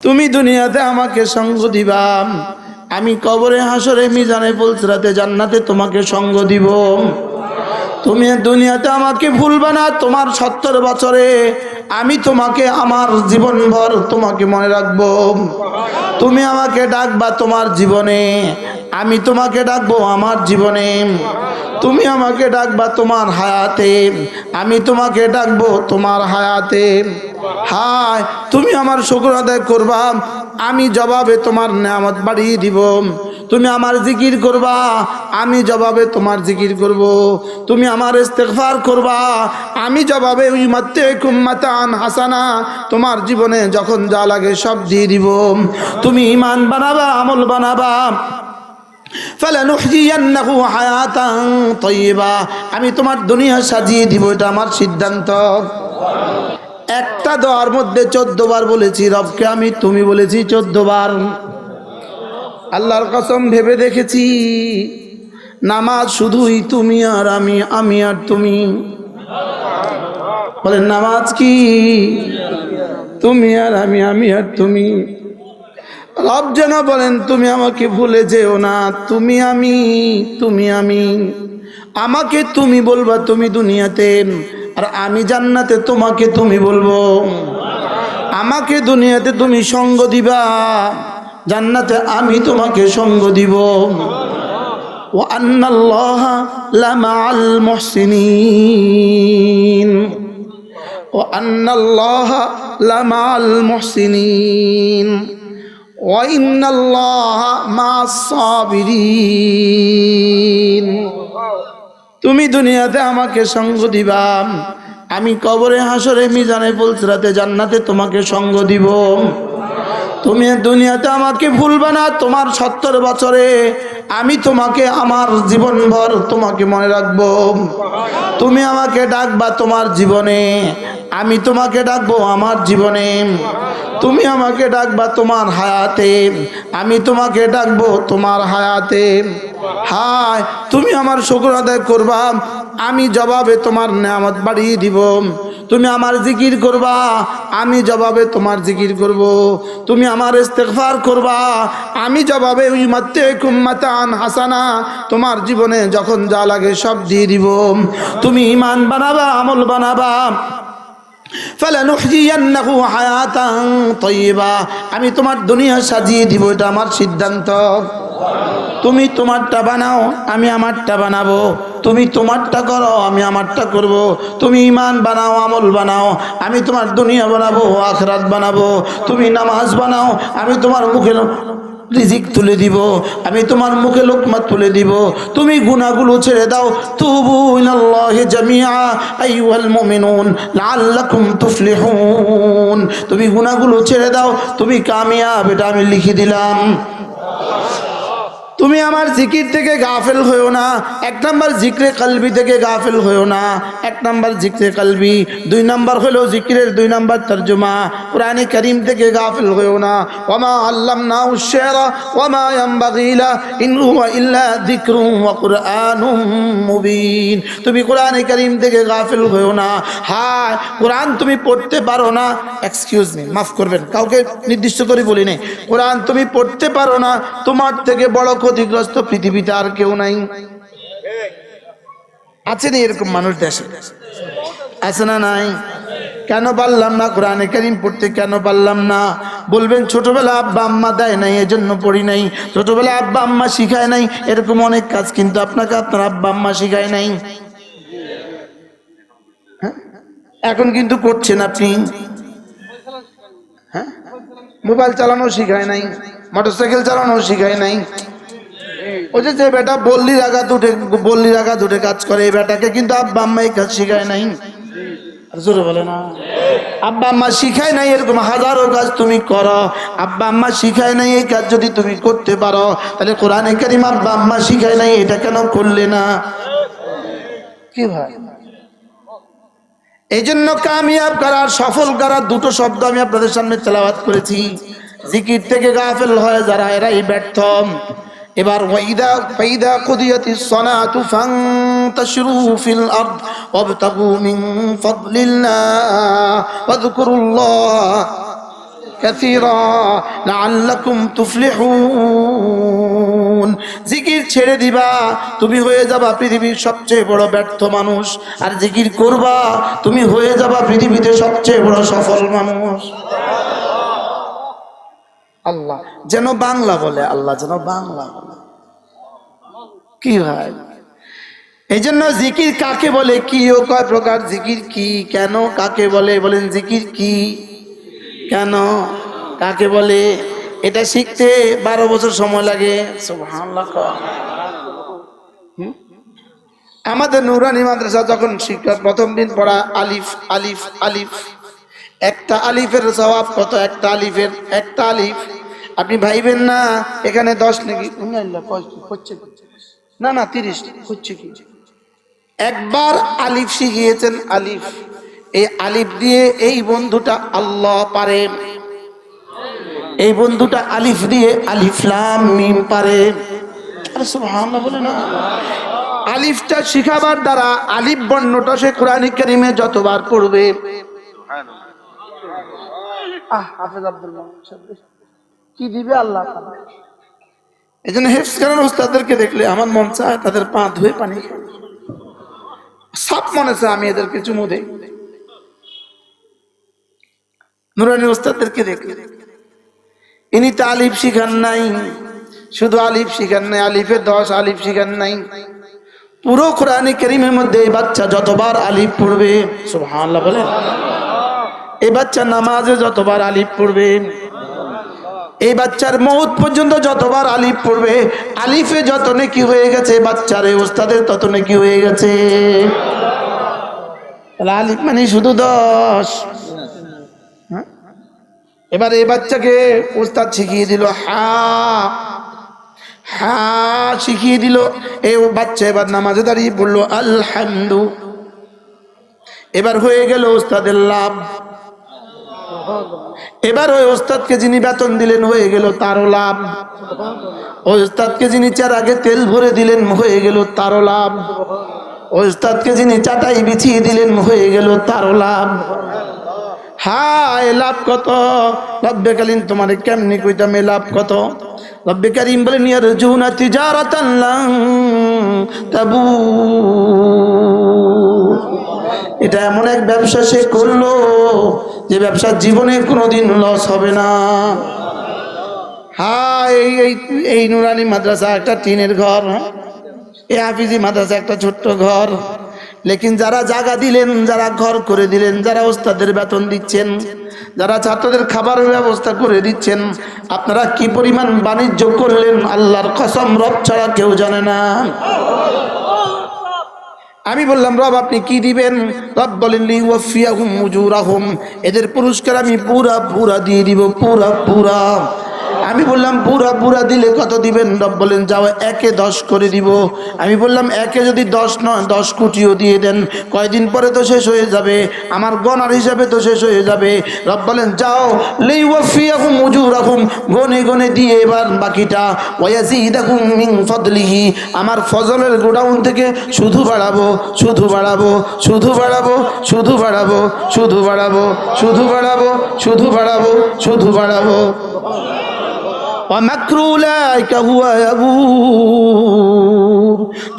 তুমি দুনিয়াতে আমাকে সঙ্গ দিবা, আমি কবরে হাসরে মিজানে পুলসিরাতে জান্নাতে তোমাকে সঙ্গ দিব। তুমি দুনিয়াতে আমাকে ভুলবা না, তোমার 70 বছরে আমি তোমাকে আমার জীবনভর তোমাকে মনে রাখবো। তুমি আমাকে ডাকবা তোমার জীবনে, আমি তোমাকে ডাকবো আমার জীবনে। তুমি আমাকে ডাকবা তোমার হায়াতে, আমি তোমাকে ডাকবো তোমার হায়াতে। হায়, তুমি আমার শুকর আদায় করবা, আমি জবাবে তোমার নেয়ামত বাড়িয়ে দিব। তুমি আমার জিকির করবা, আমি জবাবে তোমার জিকির করব। তুমি আমার ইস্তেগফার করবা, আমি জবাবে উম্মাতুকুম মাতান হাসানা, তোমার জীবনে যখন যা লাগে সব দিয়ে দিব। তুমি ঈমান বানাবা, আমল বানাবা। ফালানুহইয়ান্নাহু হায়াতান তাইয়্যিবা, আমি তোমার দুনিয়া সাজিয়ে দিব, এটা আমার সিদ্ধান্ত। একটা দোয়ার মধ্যে 14 বার বলেছি রবকে আমি, তুমি বলেছি 14 বার। আল্লাহর কসম ভেবে দেখেছি, নামাজ শুধুই তুমি আর আমি, আমি আর তুমি। বলেন নামাজ কি? তুমি আর আমি, আমি আর তুমি। রব যেন বলেন তুমি আমাকে ভুলে যেও না, তুমি আমি, তুমি আমি। আমাকে তুমি বলবা তুমি দুনিয়াতে, আর আমি জান্নাতে তোমাকে তুমি বলবো। আমাকে দুনিয়াতে তুমি সঙ্গ দিবা, জান্নাতে আমি তোমাকে সঙ্গ দিব। ওয়া আন্নাল্লাহা লামাআল মুহসিনিন, ওয়া আন্নাল্লাহা লামাআল মুহসিনিন, ওয়া ইন্নাল্লাহা মা'আস সাবিরিন। তুমি দুনিয়াতে আমাকে সঙ্গ দিবা, আমি কবরে হাসরে মিজানে পুলসিরাতে জান্নাতে তোমাকে সঙ্গ দিব। তুমি দুনিয়াতে আমাকে ভুলবা না, তোমার 70 বছরে আমি তোমাকে আমার জীবনভর তোমাকে মনে রাখবো। তুমি আমাকে ডাকবা তোমার জীবনে, আমি তোমাকে ডাকবো আমার জীবনে। তুমি আমাকে ডাকবা তোমার হায়াতে, আমি তোমাকে ডাকবো তোমার হায়াতে। হায়, তুমি আমার শুকর আদায় করবা, আমি জবাবে তোমার নেয়ামত বাড়িয়ে দিব। তুমি আমার জিকির করবা, আমি জবাবে তোমার জিকির করব। তুমি আমার ইস্তেগফার করবা, আমি জবাবে উম্মাতুকুম মাতান হাসানা, তোমার জীবনে যখন যা লাগে সব দিয়ে দিব। তুমি ঈমান বানাবা, আমল বানাবা। ফালানুহইয়ান্নাহু হায়াতান তাইয়্যিবা, আমি তোমার দুনিয়া সাজিয়ে দিব, এটা আমার সিদ্ধান্ত। তুমি তোমারটা বানাও, আমি আমারটা বানাবো। তুমি তোমারটা করো, আমি আমারটা করব। তুমি ঈমান বানাও, আমল বানাও, আমি তোমার দুনিয়া বানাবো, আখিরাত বানাবো। তুমি নামাজ বানাও, আমি তোমার মুখে রিজিক তুলে দিব, আমি তোমার মুখে লোকমা তুলে দিব। তুমি গুনাহগুলো ছেড়ে দাও, তুবু ইলাল্লাহি জামিআ আইয়ুহাল মুমিনুন লাআল্লাকুম তুফলিহুন। তুমি গুনাহগুলো ছেড়ে দাও, তুমি কামিয়াব, এটা আমি লিখে দিলাম। তুমি আমার জিকির থেকে গাফেল হইও না। 1 নাম্বার জিক্রে কলবি থেকে গাফেল হইও না। 1 নাম্বার জিক্রে কলবি। 2 নাম্বার হলো জিকিরের 2 নাম্বার তরজমা, কোরআনে কারীম থেকে গাফেল হইও না। ওয়ামা আল্লামনাহু আশ-শি'রা ওয়ামা ইয়ানবাগী লা, ইন হুয়া ইল্লা যিকরুন ওয়া কুরআনুম মুবিন। তুমি কোরআনে কারীম থেকে গাফেল হইও না। হ্যাঁ, কোরআন তুমি পড়তে পারো না, এক্সকিউজ মি, মাফ করবেন, কাউকে নির্দিষ্ট করে বলি নাই। কোরআন তুমি পড়তে পারো না, তোমার থেকে বড় ক্ষতিগ্রস্ত পৃথিবীতে আর কেউ নাই। আছে না এরকম মানুষ দেশে? আছে না নাই? কেন পারলাম না কোরআনে কারীম পড়তে, কেন পারলাম না? বলবেন ছোটবেলা আব্বা আম্মা দেয় নাই, এজন্য পড়ি নাই। ছোটবেলা আব্বা আম্মা শিখায় নাই, এরকম অনেক কাজ কিন্তু আপনাকে আপনার আব্বা আম্মা শিখায় নাই। হ্যাঁ, এখন কিন্তু করছেন আপনি। হ্যাঁ, মোবাইল চালানো শিখায় নাই, মোটরসাইকেল চালানো শিখায় নাই। ওই যে বেটা বল্লির আঘাত উঠে কাজ করে, এই বেটাকে কিন্তু আব্বা আম্মা এই কাজ শিখায় নাই। জোরে বলে না, আব্বা আম্মা শিখায় নাই এরকম হাজারো কাজ তুমি করো। আব্বা আম্মা শিখায় নাই এই কাজ যদি তুমি করতে পারো, তাহলে কোরআনে কারীম আব্বা আম্মা শিখায় নাই, এটা কেন করলে না? কি ভাই, এই জন্য কামিয়াব করার, সফল করার 2টো শব্দ আমি আপনাদের সামনে তেলাওয়াত করেছি। জিকির থেকে গাফেল হয় যারা, এরাই ব্যর্থ। এবার ফাইদা কুদিয়াতিস সালাতু ফান্তাশিরু ফিল আরদ ওয়াবতাগু মিন ফাদলিল্লাহ ওয়াযকুরুল্লাহ কাসীরা লাআল্লাকুম তুফলিহুন। জিকির ছেড়ে দিবা, তুমি হয়ে যাবা পৃথিবীর সবচেয়ে বড় ব্যর্থ মানুষ, আর জিকির করবা, তুমি হয়ে যাবা পৃথিবীতে সবচেয়ে বড় সফল মানুষ। আল্লাহ যেন বাংলা বলে, আল্লাহ যেন বাংলা বলে। কি হয় এই জন্য জিকির কাকে বলে, কি ও কয় প্রকার, জিকির কি, কেন, কাকে বলে, বলেন জিকির কি, কেন, কাকে বলে, এটা শিখতে 12 বছর সময় লাগে। সুবহানাল্লাহ। আমাদের নুরানি মাদ্রাসা যখন শিক্ষা প্রথম দিন পড়া আলিফ আলিফ আলিফ, একটা আলিফের সওয়াব কত, একটা আলিফের, একটা আলিফ আপনি ভাইবেন না এখানে 10 নাকি না না 30 হচ্ছে কি। একবার আলিফ শিখিয়েছেন, আলিফ, এই আলিফ দিয়ে এই বন্ধুটা আল্লাহ পারে, এই বন্ধুটা আলিফ দিয়ে আলিফ লাম মিম পারে। আরে সুবহানাল্লাহ বলে না। আলিফটা শিখাবার দ্বারা আলিফ বর্ণটা সে কোরআন কারীমে যতবার পড়বে, হাফেজ আব্দুল মাহমুদ কি দিবে আল্লাহ তাআলা। এজন্য হেফজ করার উস্তাদদেরকে দেখলে আমার মন চায় তাদের পা ধুয়ে পানি সাপ মনে চায় আমি এদেরকে চুমু দেই। নুরানি উস্তাদদেরকে দেখলে ইনি তো আলিফ শিখান নাই, শুধু আলিফ শিখান নাই, আলিফে 10 আলিফ শিখান নাই, পুরো কোরআন কারীমের মধ্যে এই বাচ্চা যতবার আলিফ পড়বে, সুবহানাল্লাহ বলেন, এই বাচ্চা নামাজে যতবার আলিফ পড়বে, এই বাচ্চার মওত পর্যন্ত যতবার আলিফ পড়বে, আলিফে যত নেকি হয়ে গেছে বাচ্চার এই ওস্তাদের তত নেকি হয়ে গেছে। আলিফ মানে শুধু 10। এবার এই বাচ্চাকে ওস্তাদ শিখিয়ে দিল হা, হা শিখিয়ে দিল, এই বাচ্চা এবার নামাজে দাঁড়িয়ে পড়লো আলহামদু, এবার হয়ে গেল ওস্তাদের লাভ। এবার ওই ওস্তাদকে যিনি বেতন দিলেন হয়ে গেল তারও লাভ, ওই ওস্তাদকে যিনি চার আগে তেল ভরে দিলেন হয়ে গেল তারও লাভ, ওই ওস্তাদকে যিনি চাটাই বিছিয়ে দিলেন হয়ে গেল তারও লাভ। হায় লাভ কত, রব্বে কারীম তোমারে কেমনি কইতাম এ লাভ কত। রব্বে কারীম বলেন ইয়ারজুনা তিজারাতান লান তাবুর, এটা এমন এক ব্যবসা সে করলো যে ব্যবসার জীবনে কোনোদিন লস হবে না। হ্যাঁ এই নুরানি মাদ্রাসা একটা টিনের ঘর, এই হাফিজি মাদ্রাসা একটা ছোট্ট ঘর, লেকিন যারা জায়গা দিলেন, যারা ঘর করে দিলেন, যারা ওস্তাদের বেতন দিচ্ছেন, যারা ছাত্রদের খাবারের ব্যবস্থা করে দিচ্ছেন, আপনারা কি পরিমাণ বাণিজ্য করলেন আল্লাহর কসম রব ছাড়া কেউ জানে না। আমি বললাম রব আপনি কি দিবেন? রব বলেন লিওয়াফিয়াহুম উজুরাহুম, এদের পুরস্কার আমি পুরা পুরা দিয়ে দিব, পুরা পুরা। আমি বললাম পুরা পুরা দিলে কত দিবেন? রব বলেন যাও 1-এ 10 করে দিব। আমি বললাম 1-এ যদি 10 নয় 10 কোটিও দিয়ে দেন, কয়দিন পরে তো শেষ হয়ে যাবে, আমার গণার হিসাবে তো শেষ হয়ে যাবে। রব বলেন যাও লিওয়াফিয়াহুম উজুরাহুম, গনে গনে দিয়ে এবার বাকিটা, ওয়ায়াজিদাকুম মিন ফাদলিহি, আমার ফজলের গোডাউন থেকে শুধু বাড়াবো, শুধু বাড়াবো, শুধু বাড়াবো, শুধু বাড়াবো, শুধু বাড়াবো, শুধু বাড়াবো, শুধু বাড়াবো, শুধু বাড়াবো।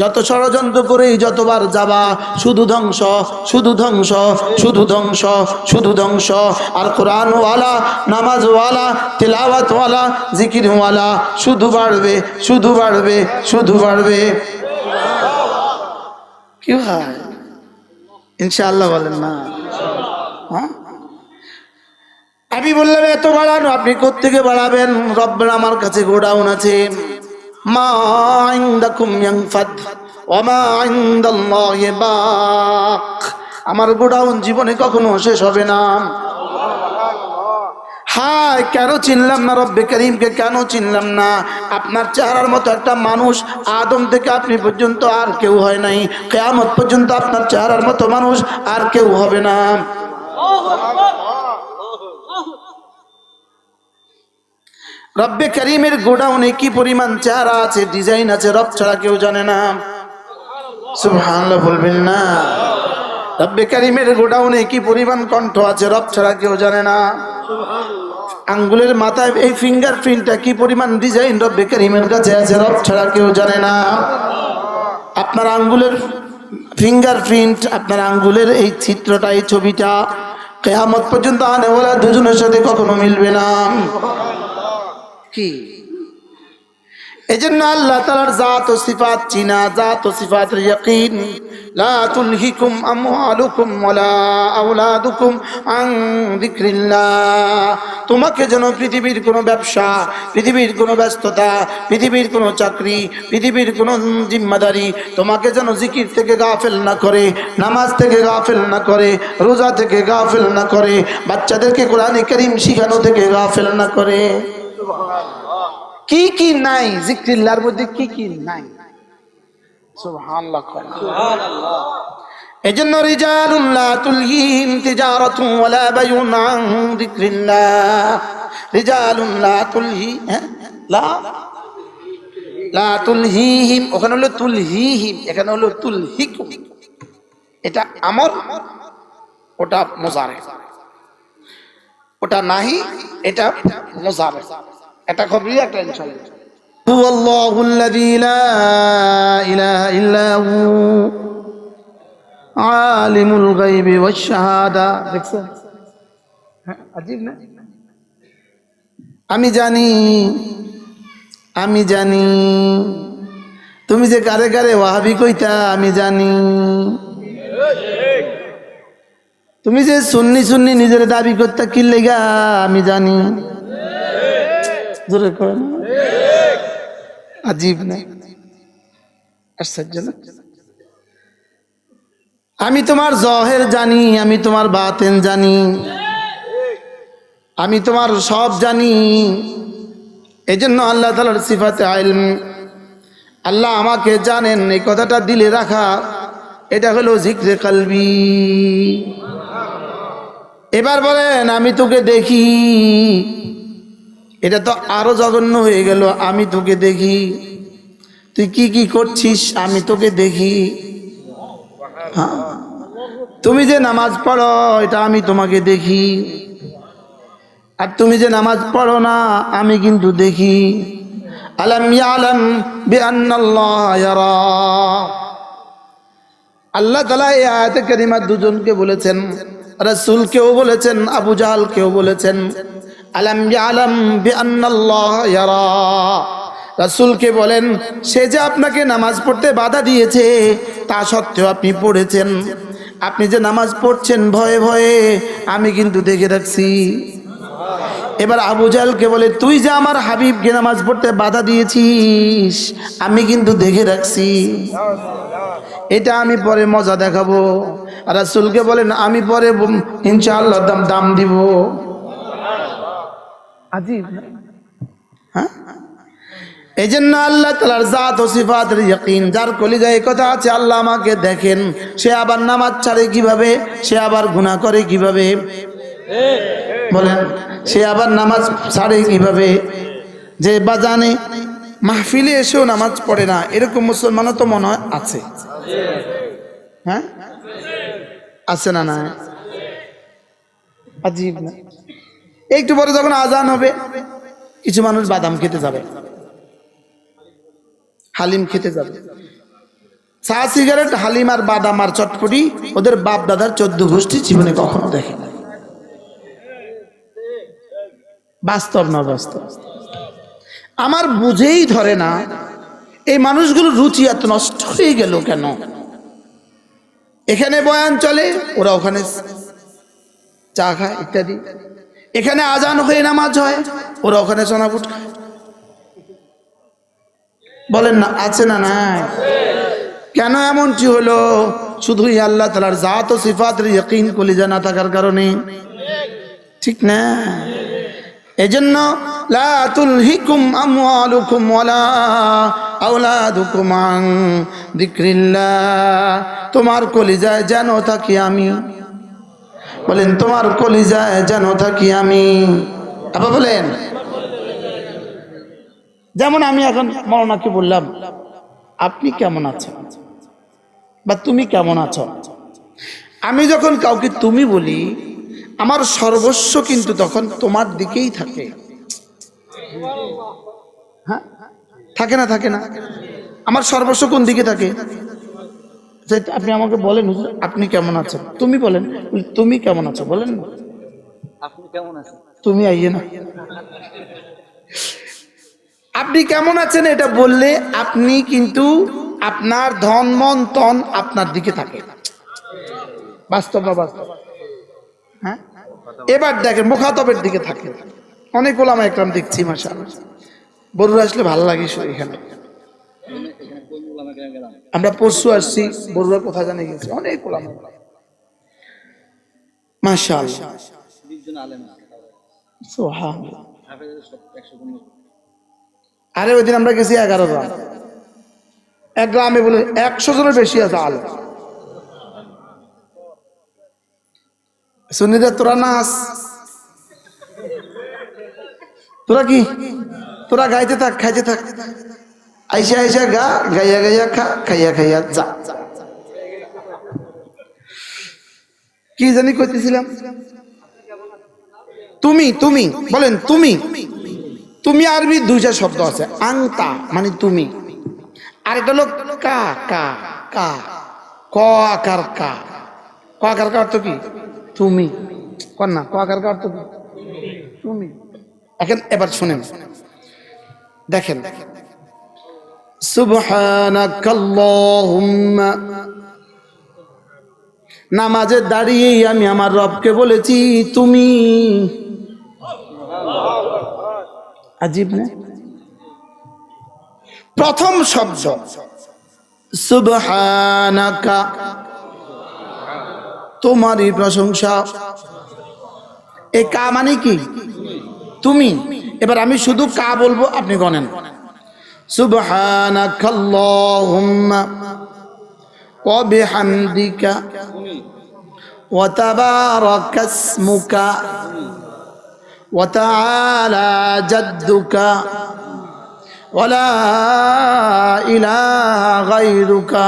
যত ষড়যন্ত্র করে যতবার যাবা শুধু ধ্বংস, শুধু ধ্বংস, শুধু ধ্বংস, শুধু ধ্বংস। আর কোরআনওয়ালা, নামাজওয়ালা, তিলাওয়াতওয়ালা, জিকিরওয়ালা শুধু বাড়বে, শুধু বাড়বে, শুধু বাড়বে। কি হয় ইনশাআল্লাহ বলেন না? হ্যাঁ আমি বললাম এত বাড়ানো আপনি কোত্থেকে বাড়াবেন? রব্বের আমার কাছে গোডাউন আছে, মা ইনদাকুম ইয়ানফাদ ওয়া মা ইনদাল্লাহি বাক, আমার গোডাউন জীবনে কখনো শেষ হবে না। হায় কেন চিনলাম না রব্বে করিমকে, কেন চিনলাম না? আপনার চেহারার মতো একটা মানুষ আদম থেকে আপনি পর্যন্ত আর কেউ হয় নাই, কিয়ামত পর্যন্ত আপনার চেহারার মতো মানুষ আর কেউ হবে না। রব্বে করিমের গোডাউনে কি পরিমাণ চেহারা আছে, ডিজাইন আছে, রব ছাড়া কেউ জানে না। সুবহানাল্লাহ বলবেন না? রব্বে করিমের গোডাউনে কি পরিমাণ কণ্ঠ আছে, রব ছাড়া কেউ জানে না। আঙ্গুলের মাথায় এই ফিঙ্গারপ্রিন্টটা কি পরিমাণ ডিজাইন রব্বে কারীমের কাছে আছে, রব ছাড়া কেউ জানে না। আপনার আঙ্গুলের ফিঙ্গারপ্রিন্ট, আপনার আঙ্গুলের এই চিত্রটা, এই ছবিটা কিয়ামত পর্যন্ত আনেওয়ালা দুজনের সাথে কখনো মিলবে না। কি এজন্য আল্লাহ তাআলার জাত ও সিফাত চিনা, জাত ও সিফাতের ইয়াকিন। লা তুলহিকুম আমওয়ালুকুম ওয়ালা আওলাদুকুম আন যিকরিল্লাহ। তোমাকে যেন পৃথিবীর কোনো ব্যবসা, পৃথিবীর কোনো ব্যস্ততা, পৃথিবীর কোনো চাকরি, পৃথিবীর কোনো জিম্মাদারি তোমাকে যেন জিকির থেকে গাফেল না করে, নামাজ থেকে গাফেল না করে, রোজা থেকে গাফেল না করে, বাচ্চাদেরকে কোরআনে কারীম শিখানো থেকে গাফেল না করে। কি কি নাই জিক্রিল্লাহর মধ্যে, কি কি নাই? সুবহানাল্লাহ, সুবহানাল্লাহ। এজন্য রিজালুন লা তুলহিহিম তিজারাতুন ওয়ালা বাইউন আন যিকরিল্লাহ। রিজালুন লা লা তুলহিহিম, ওখানে হলো তুলহিহিম, এখানে হলো তুলহিকুম। এটা আমর, ওটা মুজারে, ওটা নাহি, এটা মুজারে, এটা খবরি, একটা ইনশাআল্লাহ। হুয়াল্লাহুল্লাযী লা ইলাহা ইল্লা হু আলিমুল গায়বি ওয়াশ শাহাদা। দেখছেন আজীব না? আমি জানি, আমি জানি তুমি যে কারে কারে ওয়াহাবি কইতা, আমি জানি তুমি যে সুন্নি সুন্নি নিজের দাবি করতে কি লেগা, আমি জানি। জোরে করেন, আজীব না? আশ্চর্য না? আমি তোমার জহের জানি, আমি তোমার বাতেন জানি, আমি তোমার সব জানি। এজন্য আল্লাহ তাআলার সিফাতে ইলম, আল্লাহ আমাকে জানেন, এই কথাটা দিলে রাখা, এটা হলো জিকরে কলবি। এবার বলেন আমি তোকে দেখি, এটা তো আরো জঘন্য হয়ে গেল। আমি তোকে দেখি, তুই কি কি করছিস, আমি তোকে দেখি। হ্যাঁ, তুমি যে নামাজ পড়ো, এটা আমি তোমাকে দেখি। আর তুমি যে নামাজ পড়ো না, আমি কিন্তু দেখি। আলাম ইয়ালাম বিআন্নাল্লাহ ইয়ারা। আল্লাহ তাআলা এই আয়াতে কারিমা দুজনকে বলেছেন, রাসূলকেও বলেছেন, আবু জাহলকেও বলেছেন। আলাম ইয়ালাম বিআন্নাল্লাহ ইয়ারা। রাসূলকে বলেন, সে যে আপনাকে নামাজ পড়তে বাধা দিয়েছে, তা সত্ত্বেও আপনি পড়েছেন। আপনি যে নামাজ পড়ছেন ভয়ে ভয়ে, আমি কিন্তু দেখে রাখছি। এবার আবু জাহলকে বলে, তুই যে আমার হাবিবকে নামাজ পড়তে বাধা দিয়েছিস, আমি কিন্তু দেখে রাখছি। এটা আমি পরে মজা দেখাবো। আর রাসূলকে বলেন, আমি পরে ইনশাআল্লাহ দাম দিব। আজীব না? হ্যাঁ, এই জন্য আল্লাহ তাআলার জাত ও সিফাতের ইয়াকিন, যার কলিজায় এই কথা আছে আল্লাহ আমাকে দেখেন, সে আবার নামাজ ছাড়ে কিভাবে, সে আবার গুনাহ করে কিভাবে? বলেন, সে আবার নামাজ ছাড়ে কিভাবে? যে বাজানে মাহফিলে এসেও নামাজ পড়ে না, এরকম মুসলমানও তো মনে হয় আছে। হ্যাঁ, আছে না? না, আজীব না? একটু পরে যখন আজান হবে, কিছু মানুষ বাদাম খেতে যাবে, হালিম খেতে যাবে। চা, সিগারেট, হালিম আর বাদাম আর চটপটি ওদের বাপ দাদার 14 গোষ্ঠী জীবনে কখনো দেখে না। বাস্তব না বাস্তব? আমার বুঝেই ধরে না এই মানুষগুলোর রুচি এত নষ্ট হয়ে গেল কেন? এখানে বয়ান চলে, ওরা ওখানে চা খায় ইত্যাদি। এখানে আজান হয়ে নামাজ হয়, ওরা ওখানে সোনাপুট খায়। বলেন না, আছে না? নাই? কেন এমনটি হলো? শুধুই আল্লাহ তাআলার জাত ও সিফাতের ইয়াকিন কলিজা না থাকার কারণে, ঠিক না? এজন্য লা তুলহিকুম আমওয়ালুকুম ওয়ালা আওলাদুকুম আন যিকরিল্লাহ। তোমার কলিজায় যেন থাকি আমি। বলেন, তোমার কলিজায় যেন থাকি আমি। আবার বলেন, যেমন আমি এখন মাওলানাকে বললাম, আপনি কেমন আছেন বা তুমি কেমন আছো? আমি যখন কাউকে তুমি বলি, আমার সর্বস্ব কিন্তু তখন তোমার দিকেই থাকে। হ্যাঁ, থাকে না? থাকে না? আমার সর্বস্ব কোন দিকে থাকে? আপনি আমাকে বলেন হুজুর, আপনি কেমন আছেন? তুমি বলেন তুমি কেমন আছো, বলেন না আপনি কেমন আছেন? তুমি আইয়ে না। আপনি কেমন আছেন এটা বললে আপনি কিন্তু আপনার ধন মন তন আপনার দিকে থাকে। বাস্তব না বাস্তব? হ্যাঁ, এবার দেখেন মুখাতবের দিকে থাকে। অনেক ওলামা একরাম দেখছি মাশাআল্লাহ, বড়ুরা আসলে ভালো লাগে এখানে। আমরা পরশু আসছি, বড়ুরা কোথায় জানে গেছি, অনেক ওলামা মাশাআল্লাহ। সুবহানাল্লাহ। আরে ওই দিন আমরা গেছি 11 গ্রাম, এক গ্রামে বলে 100 জনের বেশি আছে আলেম। সুন্নিরা তোরা নাচ, তোরা কি, তোরা গাইতে থাক, খাইতে থাক, আইসা আইসা গা, গাইয়া গাইয়া খা, খাইয়া খাইয়া যা। কি জানি কইতেছিলাম? তুমি তুমি বলেন তুমি। তুমি আরবি দুইটা শব্দ আছে, আংতা মানে তুমি, আর এটা হলো কা কা কা, ক আকার কা, ক আকার কা অর্থ কি? তুমি। কন্যা ক আকার কা অর্থ কি? তুমি। এখন এবার শুনেন, দেখেন সুবহানাকাল্লাহুম্মা, নামাজে দাঁড়িয়েই আমি আমার রবকে বলেছি তুমি। আজীব না? প্রথম শব্দ সুবহানাকা, তোমারই প্রশংসা। এই কা মানে কি? তুমি। এবার আমি শুধু কা বলবো, আপনি গণেন। সুবহানাকাল্লাহুম্মা ওয়া বিহামদিকা ওয়া তাবারাকা ইসমুকা ওয়া তাআলা জাদ্দুকা ওয়া লা ইলাহা গায়রুকা।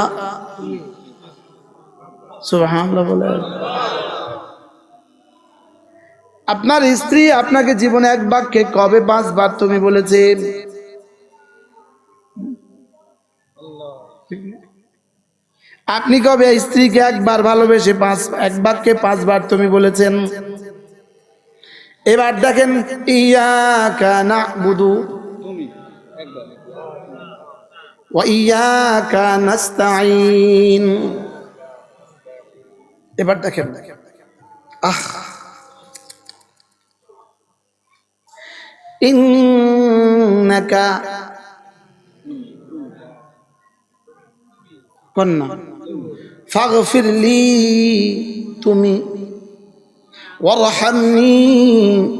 সুবহানাল্লাহ বলে। আপনার স্ত্রী আপনাকে জীবনে এক বাক্যে কবে 5 বার তুমি বলেছেন? আপনি কবে স্ত্রীকে একবার ভালোবেসে এক বাক্যে 5 বার তুমি বলেছেন? এবার দেখেন ইয়াকা না'বুদু ওয়া ইয়াকা নাস্তাঈন। এবার দেখেন ইন্নাকা, কন্যা ফাগফিরলি তুমি, ওয়ারহামনি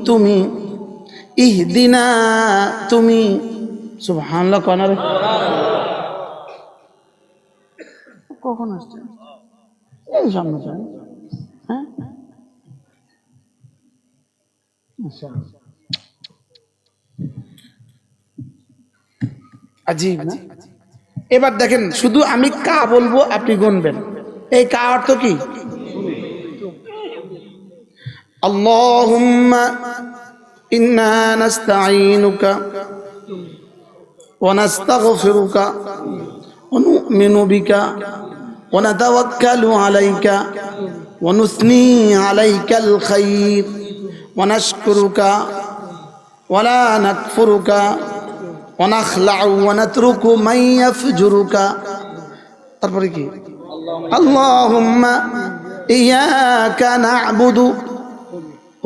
তুমি, ইহদিনা তুমি। সুবহানাল্লাহ। কন্যা রে কখন আসছে? এই সামনে যান। হ্যাঁ, আজীব না? এবার দেখেন শুধু আমি কা বলবো, আপনি গুনবেন। এই কা অর্থ কি? আল্লাহুম্মা ইন্না নাস্তাঈনুকা ওয়া নাস্তাগফিরুকা ওয়া নু'মিনু বিকা ওয়া নাতাওয়াক্কালু আলাইকা ওয়া নুসনি আলাইকাল খায়র ওয়া নাশকুরুকা ওয়া লা নাকফুরুকা ওয়া নাখলাউ ওয়া নাতরুকু মান ইয়াফজুরুকা। তারপরে কি? আল্লাহুম্মা ইয়াকা না'বুদু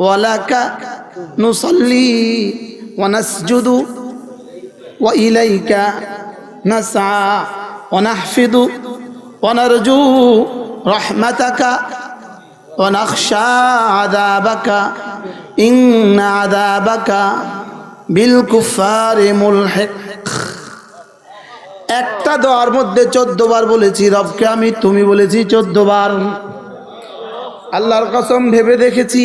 ওয়া লাকা নুসাল্লি ওয়া নাসজুদু ওয়া ইলাইকা নাসআ ওয়া নাহফিদু ওয়া নারজু রাহমাতাকা ওয়া নাখশা আযাবাকা ইন্না আযাবাকা বিল কুফারি মুলহিক। একটা দোয়ার মধ্যে 14 বার বলেছি রবকে আমি তুমি বলেছি 14 বার। আল্লাহর কসম ভেবে দেখেছি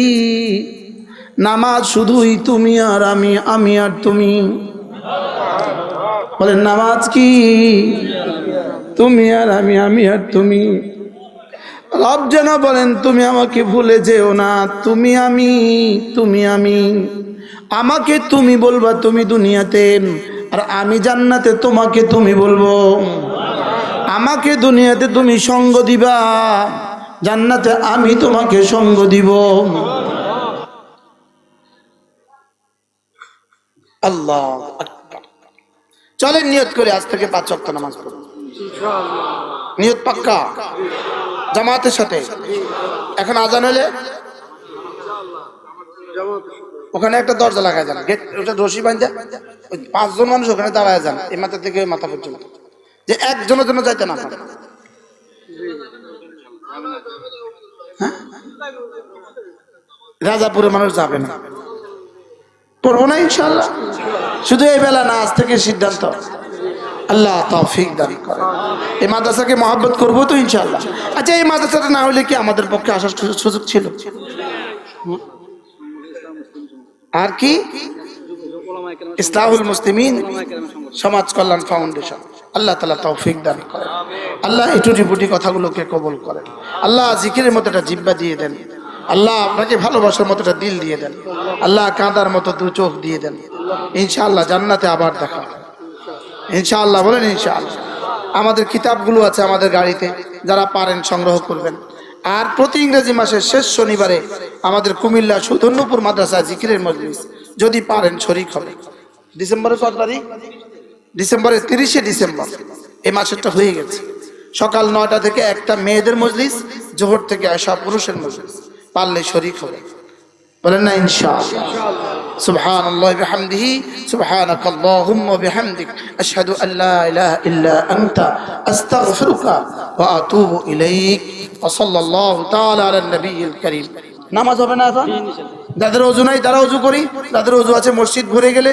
নামাজ শুধুই তুমি আর আমি, আমি আর তুমি। বলেন নামাজ কি? তুমি আর আমি, আমি আর তুমি। রব যেন বলেন তুমি আমাকে ভুলে যেও না, তুমি আমি, আমাকে তুমি বলবা তুমি দুনিয়াতে, আর আমি জান্নাতে তোমাকে তুমি বলবো। আমাকে দুনিয়াতে তুমি সঙ্গ দিবা, জান্নাতে আমি তোমাকে সঙ্গ দিব। আল্লাহ আকবার। চলেন নিয়ত করে আজ থেকে 5 ওয়াক্ত নামাজ পড়ব। নিয়ত পাক্কা জামাতের সাথে। এখন আজান হলে ওখানে একটা দরজা লাগায় যান, গেট ওটা রশি বাঁধা, ওই 5 জন মানুষ ওখানে দাঁড়ায় যান, এই মাথা থেকে ওই মাথা পর্যন্ত, যে একজনের জন্য যাইতে না পারে। হ্যাঁ? রাজাপুরে মানুষ যাবে না, পড়বো না ইনশাআল্লাহ। শুধু এই বেলা না, আজ থেকে সিদ্ধান্ত। আল্লাহ তৌফিক দান করে। এই মাদ্রাসাকে মহব্বত করবো তো ইনশাআল্লাহ। আচ্ছা, এই মাদ্রাসাটা না হলে কি আমাদের পক্ষে আসার সুযোগ ছিল? আর কি ইসলাহুল মুসলিমিন সমাজ কল্যাণ ফাউন্ডেশন। আল্লাহ তাআলা তৌফিক দান করেন। আল্লাহ এই টুটি কথাগুলোকে কবুল করেন। আল্লাহ জিকিরের মতো একটা জিহ্বা দিয়ে দেন। আল্লাহ আপনাকে ভালোবাসার মতো একটা দিল দিয়ে দেন। আল্লাহ কাঁদার মতো 2 চোখ দিয়ে দেন। ইনশাআল্লাহ জান্নাতে আবার দেখা হবে ইনশাআল্লাহ। বলেন ইনশাআল্লাহ। আমাদের কিতাবগুলো আছে আমাদের গাড়িতে, যারা পারেন সংগ্রহ করবেন। আর প্রতি ইংরেজি মাসের শেষ শনিবারে আমাদের কুমিল্লা সুধন্যপুর মাদ্রাসা জিকিরের মজলিস, যদি পারেন শরীক হবে। ডিসেম্বরের কত তারিখ? ডিসেম্বরের 30শে ডিসেম্বর। এই মাসেরটা হয়ে গেছে। সকাল 9টা থেকে একটা মেয়েদের মজলিস, জোহর থেকে আসা পুরুষের মজলিস। পারলে শরীক হবে। বলেন না ইনশাআল্লাহ। সুবহানাল্লাহি বিহামদিহি, সুবহানাকাল্লাহুম্মা বিহামদিক, আশহাদু আল্লা ইলাহা ইল্লা আনতা, আস্তাগফিরুকা ওয়া আতুবু ইলাইক। ওয়া সাল্লাল্লাহু তাআলা আলা নবিয়িল কারীম। নামাজ হবে না এখন? যাদের ওযু নাই তারা ওযু করি, যাদের ওযু আছে মসজিদ ঘুরে গেলে